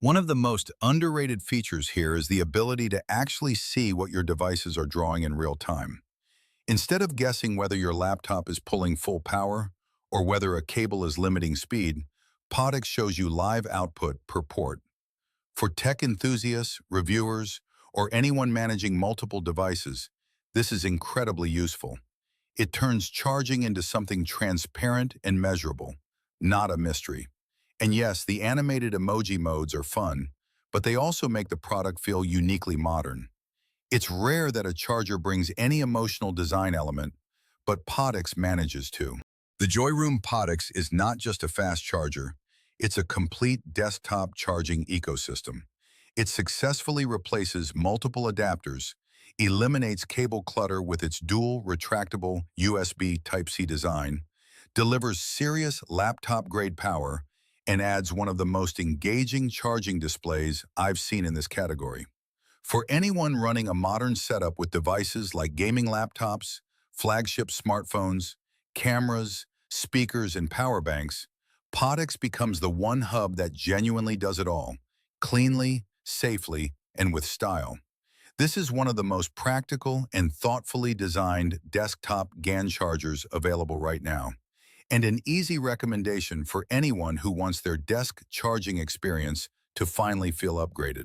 One of the most underrated features here is the ability to actually see what your devices are drawing in real time. Instead of guessing whether your laptop is pulling full power or whether a cable is limiting speed, Podix shows you live output per port. For tech enthusiasts, reviewers, or anyone managing multiple devices, this is incredibly useful. It turns charging into something transparent and measurable, not a mystery. And yes, the animated emoji modes are fun, but they also make the product feel uniquely modern. It's rare that a charger brings any emotional design element, but Podix manages to. The JOYROOM Podix is not just a fast charger, it's a complete desktop charging ecosystem. It successfully replaces multiple adapters, eliminates cable clutter with its dual retractable USB Type-C design, delivers serious laptop-grade power, and adds one of the most engaging charging displays I've seen in this category. For anyone running a modern setup with devices like gaming laptops, flagship smartphones, cameras, speakers, and power banks, Podix becomes the one hub that genuinely does it all, cleanly, safely, and with style. This is one of the most practical and thoughtfully designed desktop GAN chargers available right now, and an easy recommendation for anyone who wants their desk charging experience to finally feel upgraded.